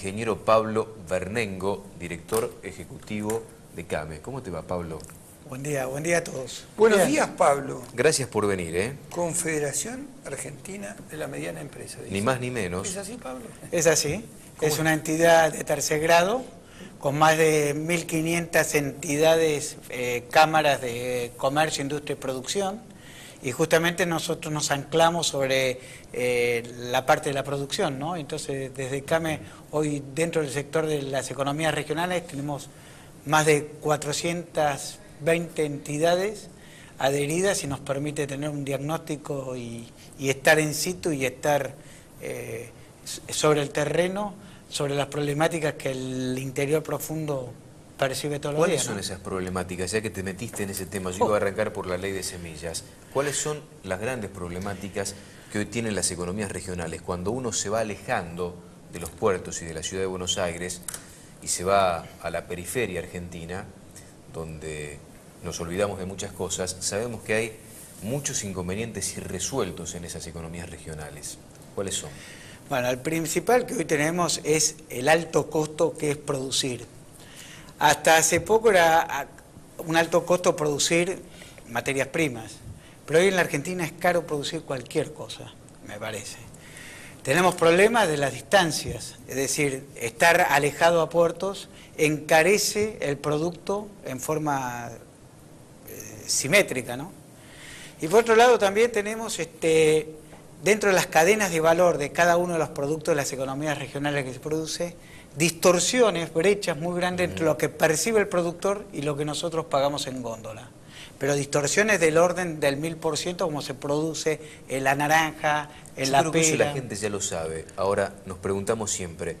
ingeniero Pablo Bernengo, director ejecutivo de CAME. ¿Cómo te va, Pablo? Buen día a todos. Buenos días, Pablo. Gracias por venir, ¿eh? Confederación Argentina de la Mediana Empresa. Ni más ni menos. ¿Es así, Pablo? Es así. Es una entidad de tercer grado con más de 1.500 entidades, cámaras de comercio, industria y producción. Y justamente nosotros nos anclamos sobre la parte de la producción, ¿no? Entonces, desde CAME, hoy dentro del sector de las economías regionales tenemos más de 420 entidades adheridas y nos permite tener un diagnóstico y estar en situ y estar sobre el terreno, sobre las problemáticas que el interior profundo percibe todos los días. ¿Cuáles son esas problemáticas? Ya que te metiste en ese tema, yo iba a arrancar por la ley de semillas. ¿Cuáles son las grandes problemáticas que hoy tienen las economías regionales? Cuando uno se va alejando de los puertos y de la ciudad de Buenos Aires y se va a la periferia argentina, donde nos olvidamos de muchas cosas, sabemos que hay muchos inconvenientes irresueltos en esas economías regionales. ¿Cuáles son? Bueno, el principal que hoy tenemos es el alto costo que es producir. Hasta hace poco era un alto costo producir materias primas, pero hoy en la Argentina es caro producir cualquier cosa, me parece. Tenemos problemas de las distancias, es decir, estar alejado a puertos encarece el producto en forma simétrica, ¿no? Y por otro lado también tenemos dentro de las cadenas de valor de cada uno de los productos de las economías regionales que se produce, distorsiones, brechas muy grandes entre lo que percibe el productor y lo que nosotros pagamos en góndola. Pero distorsiones del orden del 1000% como se produce en la naranja, en la pera. Yo creo que eso la gente ya lo sabe. Ahora nos preguntamos siempre,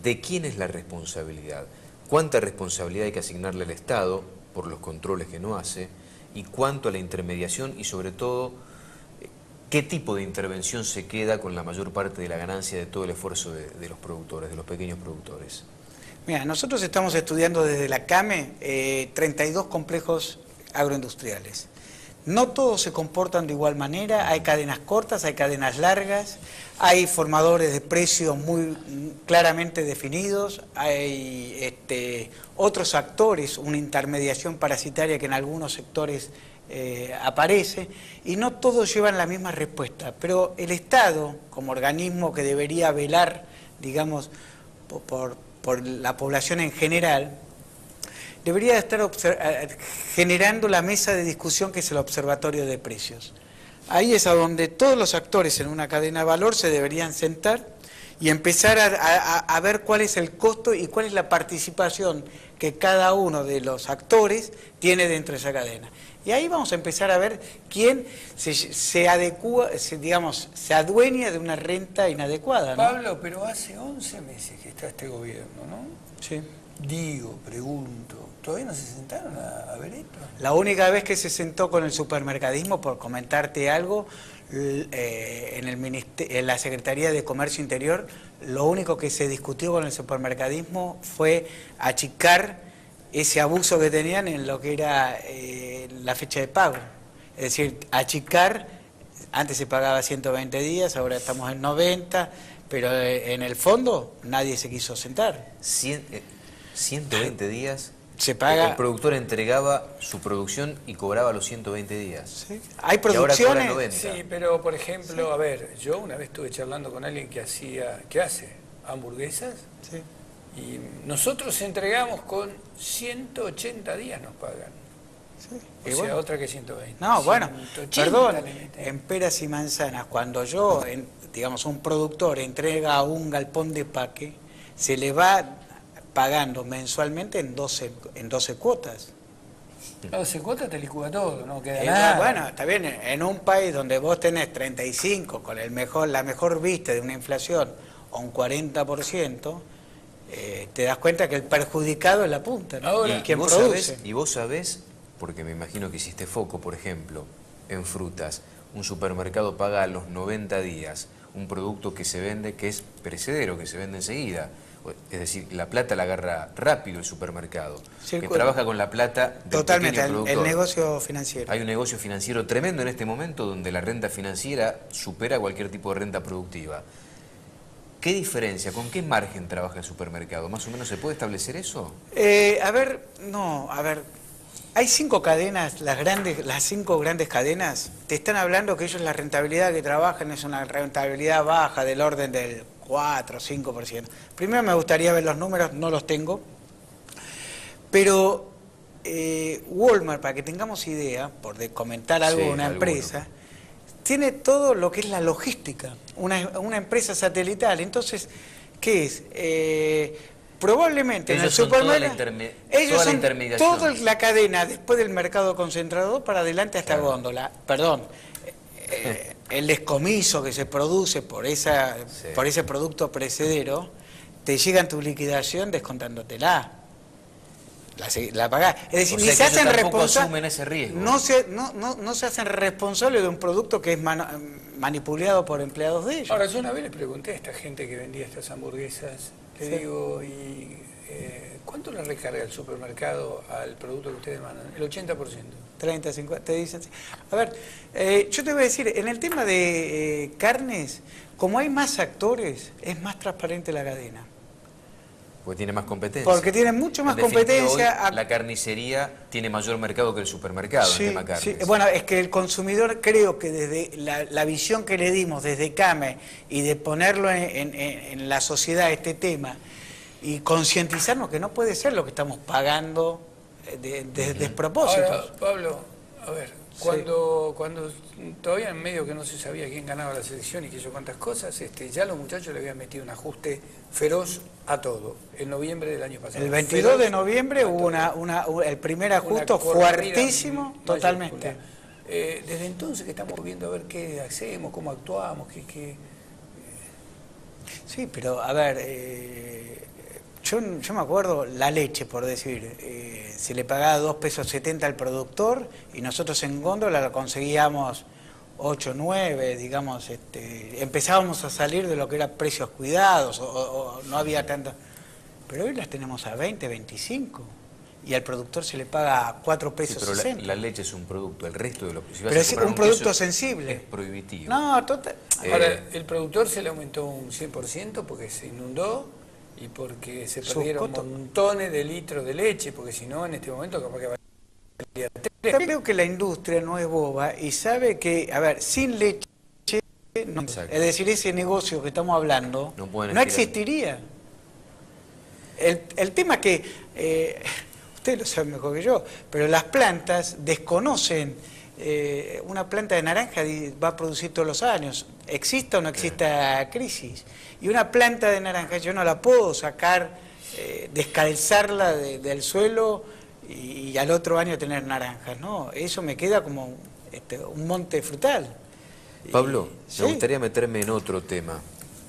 ¿de quién es la responsabilidad? ¿Cuánta responsabilidad hay que asignarle al Estado por los controles que no hace? ¿Y cuánto a la intermediación? Y sobre todo, ¿qué tipo de intervención se queda con la mayor parte de la ganancia de todo el esfuerzo de los productores, de los pequeños productores? Mira, nosotros estamos estudiando desde la CAME 32 complejos agroindustriales. No todos se comportan de igual manera, hay cadenas cortas, hay cadenas largas, hay formadores de precios muy claramente definidos, hay otros actores, una intermediación parasitaria que en algunos sectores aparece, y no todos llevan la misma respuesta, pero el Estado, como organismo que debería velar, digamos, por la población en general, debería estar generando la mesa de discusión que es el observatorio de precios. Ahí es a donde todos los actores en una cadena de valor se deberían sentar y empezar a ver cuál es el costo y cuál es la participación que cada uno de los actores tiene dentro de esa cadena. Y ahí vamos a empezar a ver quién se adueña de una renta inadecuada, ¿no? Pablo, pero hace 11 meses que está este gobierno, ¿no? Sí. Digo, pregunto, ¿todavía no se sentaron a ver esto? La única vez que se sentó con el supermercadismo, por comentarte algo, en la Secretaría de Comercio Interior, lo único que se discutió con el supermercadismo fue achicar ese abuso que tenían en lo que era la fecha de pago. Es decir, achicar, antes se pagaba 120 días, ahora estamos en 90, pero en el fondo nadie se quiso sentar. 120 días se paga. El productor entregaba su producción y cobraba los 120 días. Sí. Hay producciones. Y ahora cobra 90. Sí, pero por ejemplo, sí. A ver, yo una vez estuve charlando con alguien que hace hamburguesas. Sí. Y nosotros entregamos con 180 días nos pagan. Sí. O sea, bueno, otra que 120. No, bueno, perdón, en peras y manzanas, cuando digamos, un productor entrega un galpón de paque, se le va pagando mensualmente en 12 cuotas. A 12 cuotas te licúa todo, no queda nada. Bueno, está bien, en un país donde vos tenés 35 con la mejor vista de una inflación o un 40%, te das cuenta que el perjudicado es la punta, ¿no? Ahora, ¿quién produce? Y vos sabés, porque me imagino que hiciste foco, por ejemplo, en frutas, un supermercado paga a los 90 días un producto que se vende, que es perecedero, que se vende enseguida. Es decir, la plata la agarra rápido el supermercado, que trabaja con la plata del totalmente, pequeño productor. El negocio financiero. Hay un negocio financiero tremendo en este momento donde la renta financiera supera cualquier tipo de renta productiva. ¿Qué diferencia? ¿Con qué margen trabaja el supermercado? ¿Más o menos se puede establecer eso? A ver, hay 5 cadenas, las 5 grandes cadenas, te están hablando que ellos la rentabilidad que trabajan es una rentabilidad baja del orden del 4 o 5%. Primero me gustaría ver los números, no los tengo, pero Walmart, para que tengamos idea, por comentar algo de una empresa, tiene todo lo que es la logística, una empresa satelital. Entonces, ¿qué es? Probablemente ellos en el son supermercado, ellos son toda la cadena después del mercado concentrador para adelante hasta góndola. Perdón, el descomiso que se produce por ese producto precedero, te llega en tu liquidación descontándotela. La pagás. Es decir, ni se hacen responsables. Ese riesgo. No se hacen responsables de un producto que es manipulado por empleados de ellos. Ahora, yo una vez le pregunté a esta gente que vendía estas hamburguesas, le digo, ¿y cuánto le recarga el supermercado al producto que ustedes mandan? El 80%. 30, 50, te dicen. A ver, yo te voy a decir, en el tema de carnes, como hay más actores, es más transparente la cadena. Porque tiene más competencia. Porque tiene mucho más competencia. Hoy, la carnicería tiene mayor mercado que el supermercado en tema carnes. Sí. Bueno, es que el consumidor, creo que desde la visión que le dimos desde CAME y de ponerlo en la sociedad este tema y concientizarnos que no puede ser lo que estamos pagando de despropósitos. Ahora, Pablo, a ver, cuando todavía en medio que no se sabía quién ganaba la selección y que yo cuántas cosas, ya los muchachos le habían metido un ajuste feroz a todo, en noviembre del año pasado. El 22 de noviembre hubo el primer ajuste fuertísimo, totalmente. Desde entonces que estamos viendo a ver qué hacemos, cómo actuamos, qué... Sí, pero a ver, yo me acuerdo la leche, por decir, se le pagaba 2,70 pesos al productor y nosotros en góndola la conseguíamos 8, 9, digamos, empezábamos a salir de lo que eran precios cuidados o no había tanto. Pero hoy las tenemos a 20, 25 y al productor se le paga 4 pesos. Sí, pero 60. la leche es un producto, el resto de lo que... Si vas pero a es comprar un producto queso, sensible. Es prohibitivo. No, total. Ahora, el productor se le aumentó un 100% porque se inundó y porque se perdieron montones de litros de leche, porque si no, en este momento capaz que va a... Yo creo que la industria no es boba y sabe que, a ver, sin leche, no, es decir, ese negocio que estamos hablando, no existiría. El tema es que, ustedes lo saben mejor que yo, pero las plantas desconocen, una planta de naranja va a producir todos los años, exista o no exista crisis. Y una planta de naranja yo no la puedo sacar, descalzarla del suelo y al otro año tener naranjas, ¿no? Eso me queda como un monte frutal. Pablo, me gustaría meterme en otro tema.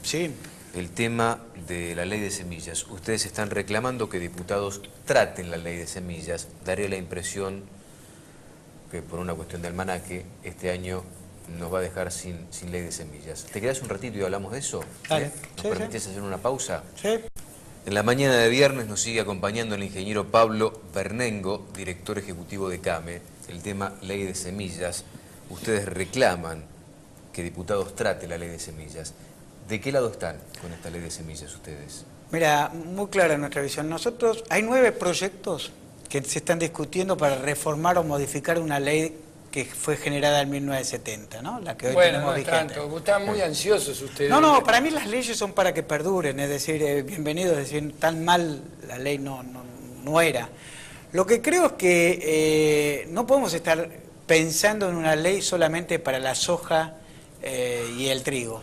Sí. El tema de la ley de semillas. Ustedes están reclamando que diputados traten la ley de semillas. Daría la impresión que por una cuestión de almanaque, este año nos va a dejar sin ley de semillas. ¿Te quedás un ratito y hablamos de eso? Dale. ¿Nos permitís hacer una pausa? Sí. En la mañana de viernes nos sigue acompañando el ingeniero Pablo Bernengo, director ejecutivo de CAME. El tema ley de semillas. Ustedes reclaman que diputados traten la ley de semillas. ¿De qué lado están con esta ley de semillas ustedes? Mira, muy clara nuestra visión. Nosotros, hay 9 proyectos que se están discutiendo para reformar o modificar una ley que fue generada en 1970, ¿no? La que hoy tenemos vigente. Tanto, están muy ansiosos ustedes. No, para mí las leyes son para que perduren, es decir, bienvenidos, es decir, tan mal la ley no era. Lo que creo es que no podemos estar pensando en una ley solamente para la soja y el trigo,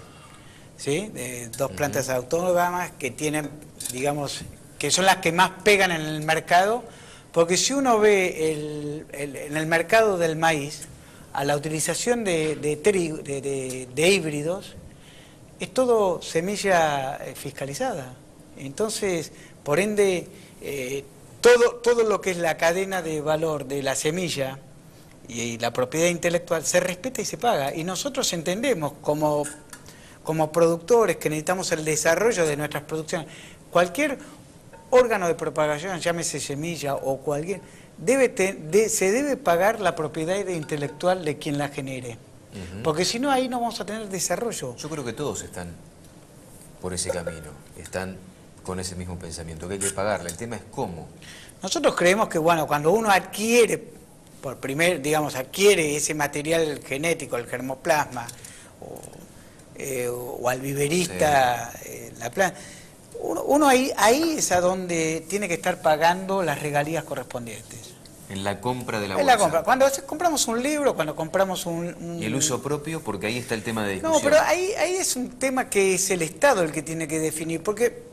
¿sí? Dos plantas autónomas que tienen, digamos, que son las que más pegan en el mercado. Porque si uno ve en el mercado del maíz, a la utilización de híbridos, es todo semilla fiscalizada. Entonces, por ende, todo lo que es la cadena de valor de la semilla y la propiedad intelectual se respeta y se paga. Y nosotros entendemos como productores que necesitamos el desarrollo de nuestras producciones. Cualquier órgano de propagación, llámese semilla o cualquier, se debe pagar la propiedad intelectual de quien la genere. Porque si no, ahí no vamos a tener desarrollo. Yo creo que todos están por ese camino, están con ese mismo pensamiento, que hay que pagarla. El tema es cómo. Nosotros creemos que, bueno, cuando uno adquiere, adquiere ese material genético, el germoplasma, o al viverista, la planta, uno ahí es a donde tiene que estar pagando las regalías correspondientes. En la compra de la En bolsa. la compra. Cuando compramos un libro, cuando compramos un... Y el uso propio, porque ahí está el tema de discusión. No, pero ahí es un tema que es el Estado el que tiene que definir, porque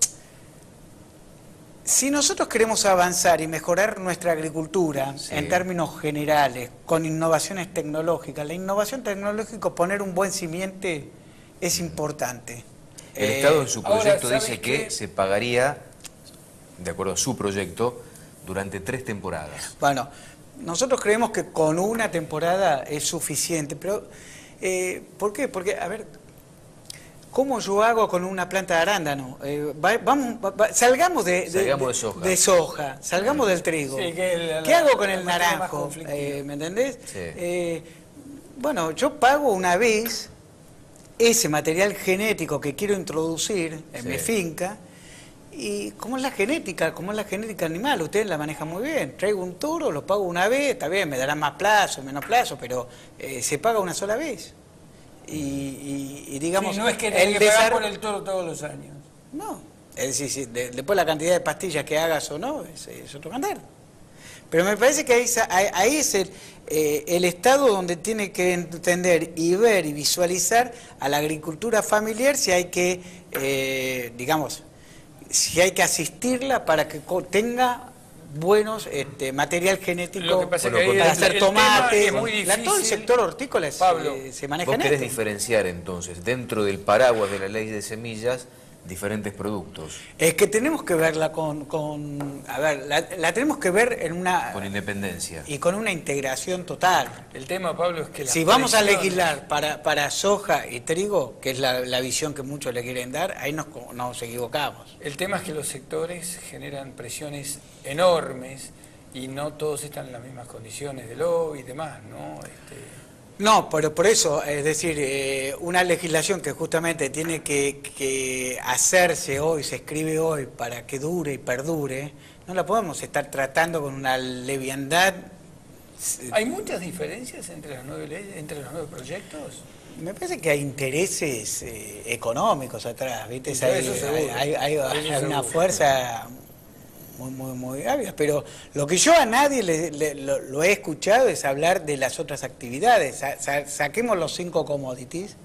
si nosotros queremos avanzar y mejorar nuestra agricultura en términos generales, con innovaciones tecnológicas, la innovación tecnológica, poner un buen simiente es importante. El Estado en su proyecto ahora, dice que se pagaría, de acuerdo a su proyecto, durante 3 temporadas. Bueno, nosotros creemos que con una temporada es suficiente, pero ¿por qué? Porque, a ver, ¿cómo yo hago con una planta de arándano? Salgamos de soja, salgamos del trigo. Sí, ¿Qué hago con el naranjo? ¿Me entendés? Sí. Bueno, yo pago una vez ese material genético que quiero introducir en mi finca. Y como es la genética animal, ustedes la manejan muy bien. Traigo un toro, lo pago una vez, está bien, me darán más plazo, menos plazo, pero se paga una sola vez. Y digamos... Sí, no es que tenés que pagar por el toro todos los años. No, es decir, después la cantidad de pastillas que hagas o no, es otro cantar. Pero me parece que ahí es el Estado donde tiene que entender y ver y visualizar a la agricultura familiar si hay que, si hay que asistirla para que tenga buenos material genético. Lo que pasa es que para hacer tomate. Es muy difícil. Todo el sector hortícola se maneja Vos en querés esto. diferenciar entonces, dentro del paraguas de la ley de semillas, diferentes productos. Es que tenemos que verla la tenemos que ver en una... Con independencia. Y con una integración total. El tema, Pablo, es que si vamos a legislar para soja y trigo, que es la visión que muchos le quieren dar, ahí nos equivocamos. El tema es que los sectores generan presiones enormes y no todos están en las mismas condiciones de lobby y demás, ¿no? No, pero por eso, es decir, una legislación que justamente tiene que hacerse hoy, se escribe hoy para que dure y perdure, no la podemos estar tratando con una leviandad. ¿Hay muchas diferencias entre las 9 leyes, entre los 9 proyectos? Me parece que hay intereses económicos atrás, ¿viste? Hay una fuerza muy ávida, pero lo que yo a nadie lo he escuchado es hablar de las otras actividades. Saquemos los 5 commodities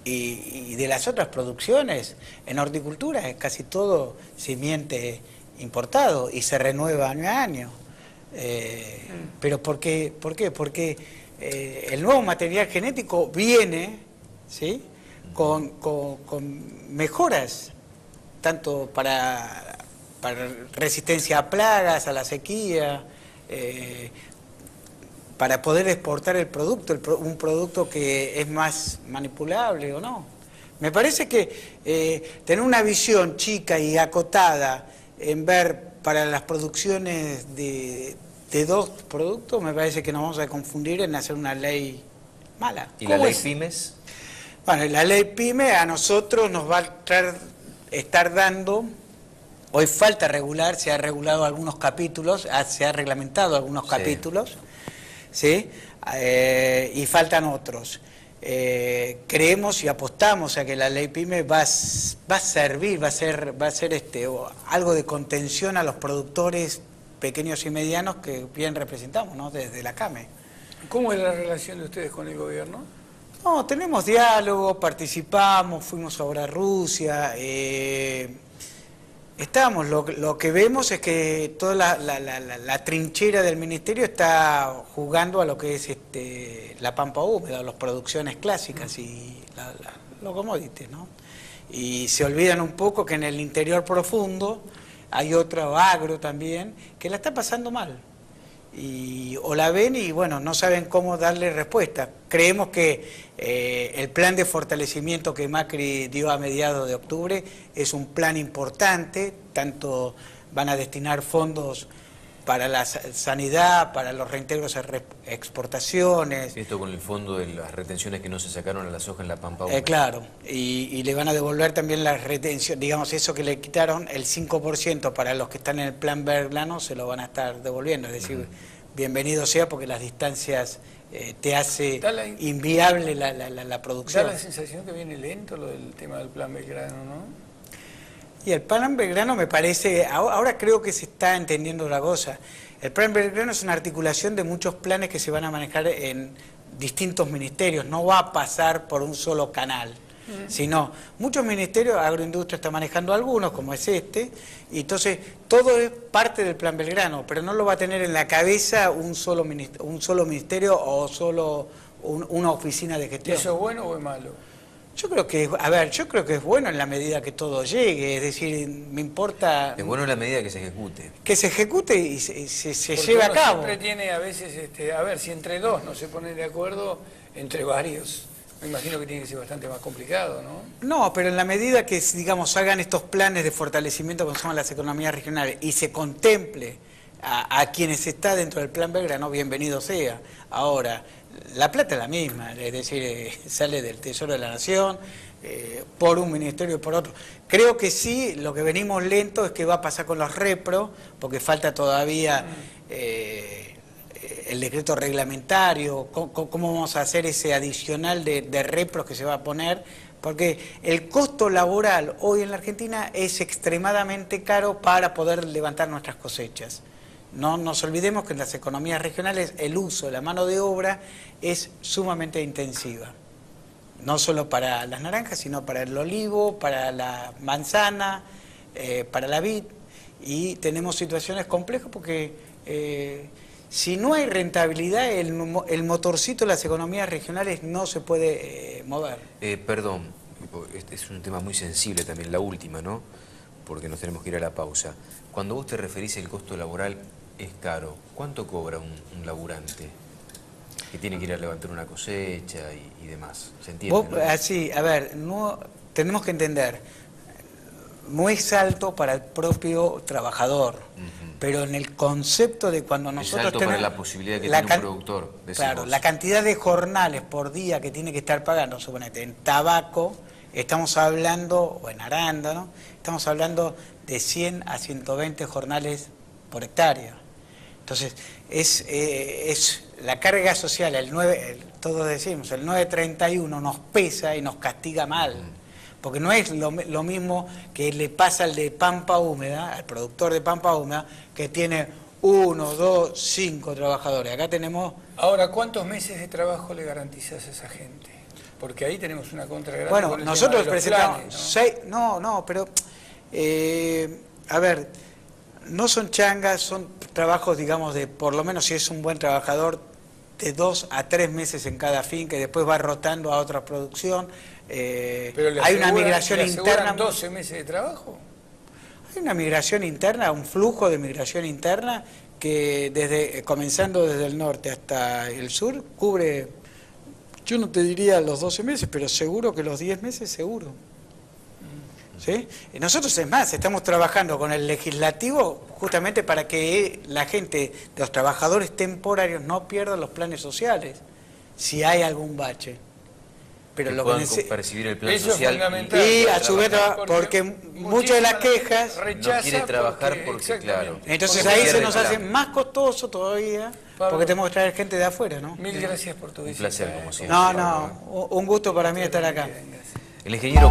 y de las otras producciones. En horticultura es casi todo simiente importado y se renueva año a año. ¿Pero por qué? Porque el nuevo material genético viene, ¿sí?, con mejoras, tanto para resistencia a plagas, a la sequía, para poder exportar el producto, un producto que es más manipulable o no. Me parece que tener una visión chica y acotada en ver para las producciones de 2 productos, me parece que nos vamos a confundir en hacer una ley mala. ¿Y la ley Pymes? Bueno, la ley PYME a nosotros nos va a estar dando... Hoy falta regular, se ha regulado algunos capítulos, se ha reglamentado algunos capítulos, ¿sí? Y faltan otros. Creemos y apostamos a que la ley PYME va a servir, va a ser algo de contención a los productores pequeños y medianos que bien representamos, ¿no?, desde la CAME. ¿Cómo es la relación de ustedes con el gobierno? No, tenemos diálogo, participamos, fuimos ahora a Rusia. Lo que vemos es que toda la trinchera del ministerio está jugando a lo que es la pampa húmeda, las producciones clásicas y los commodities, ¿no? Y se olvidan un poco que en el interior profundo hay otro agro también que la está pasando mal. O la ven y bueno, no saben cómo darle respuesta. Creemos que el plan de fortalecimiento que Macri dio a mediados de octubre es un plan importante, tanto van a destinar fondos para la sanidad, para los reintegros a exportaciones. Esto con el fondo de las retenciones que no se sacaron a la soja en la Pampa Húmeda. Claro, y le van a devolver también la retención, digamos, eso que le quitaron, el 5% para los que están en el plan Belgrano se lo van a estar devolviendo, es decir, bienvenido sea porque las distancias te hace inviable la producción. Da la sensación que viene lento lo del tema del plan Belgrano, ¿no? Y el plan Belgrano me parece, ahora creo que se está entendiendo la cosa. El plan Belgrano es una articulación de muchos planes que se van a manejar en distintos ministerios, no va a pasar por un solo canal, sino muchos ministerios, Agroindustria está manejando algunos, como es este, y entonces todo es parte del plan Belgrano, pero no lo va a tener en la cabeza un solo ministerio o solo una oficina de gestión. ¿Eso es bueno o es malo? Yo creo que, a ver, yo creo que es bueno en la medida que todo llegue, es decir, me importa... Es bueno en la medida que se ejecute. Que se ejecute y se lleve a cabo. Siempre tiene a veces, a ver, si entre dos no se ponen de acuerdo, entre varios, me imagino que tiene que ser bastante más complicado, ¿no? No, pero en la medida que, digamos, hagan estos planes de fortalecimiento como se llaman las economías regionales y se contemple a quienes está dentro del plan Belgrano, bienvenido sea. Ahora, la plata es la misma, es decir, sale del Tesoro de la Nación, por un ministerio y por otro. Creo que sí, lo que venimos lento es que va a pasar con los repros, porque falta todavía el decreto reglamentario, cómo vamos a hacer ese adicional de repros que se va a poner, porque el costo laboral hoy en la Argentina es extremadamente caro para poder levantar nuestras cosechas. No nos olvidemos que en las economías regionales el uso de la mano de obra es sumamente intensiva. No solo para las naranjas, sino para el olivo, para la manzana, para la vid. Y tenemos situaciones complejas porque si no hay rentabilidad, el motorcito de las economías regionales no se puede mover. Perdón, este es un tema muy sensible también, la última, ¿no? Porque nos tenemos que ir a la pausa. Cuando vos te referís al costo laboral es caro, ¿cuánto cobra un laburante que tiene que ir a levantar una cosecha y demás? ¿Se entiende? Vos, ¿no? Así, a ver, no, tenemos que entender, no es alto para el propio trabajador, pero en el concepto de cuando nosotros es alto tenemos... para la posibilidad que tiene un productor. Claro, la cantidad de jornales por día que tiene que estar pagando, suponete, en tabaco, estamos hablando, o en arándano, estamos hablando de 100 a 120 jornales por hectárea. Entonces, es la carga social, todos decimos, el 931 nos pesa y nos castiga mal, porque no es lo mismo que le pasa al de Pampa Húmeda, al productor de Pampa Húmeda, que tiene 1, 2, 5 trabajadores. Acá tenemos... Ahora, ¿cuántos meses de trabajo le garantizás a esa gente? Porque ahí tenemos una contra grande. Bueno, con el nosotros tema de los presentamos planes, ¿no? 6... No, pero... a ver... No son changas, son trabajos, digamos, de por lo menos si es un buen trabajador, de 2 a 3 meses en cada fin, que después va rotando a otra producción. Pero hay una migración ¿le interna. 12 meses de trabajo? Hay una migración interna, un flujo de migración interna que comenzando desde el norte hasta el sur cubre, yo no te diría los 12 meses, pero seguro que los 10 meses seguro. ¿Sí? Y nosotros, es más, estamos trabajando con el legislativo justamente para que la gente, los trabajadores temporarios, no pierdan los planes sociales, si hay algún bache. Pero que lo puedan que percibir el plan eso social. Es fundamental. Y a su vez, porque muchas de las quejas... No quiere trabajar porque claro. Entonces porque ahí se nos reclamo. hace más costoso todavía, Pablo, porque tenemos que traer gente de afuera, ¿no? Mil gracias por tu visita. Un placer, como siempre. No, un gusto para mí estar acá. El ingeniero...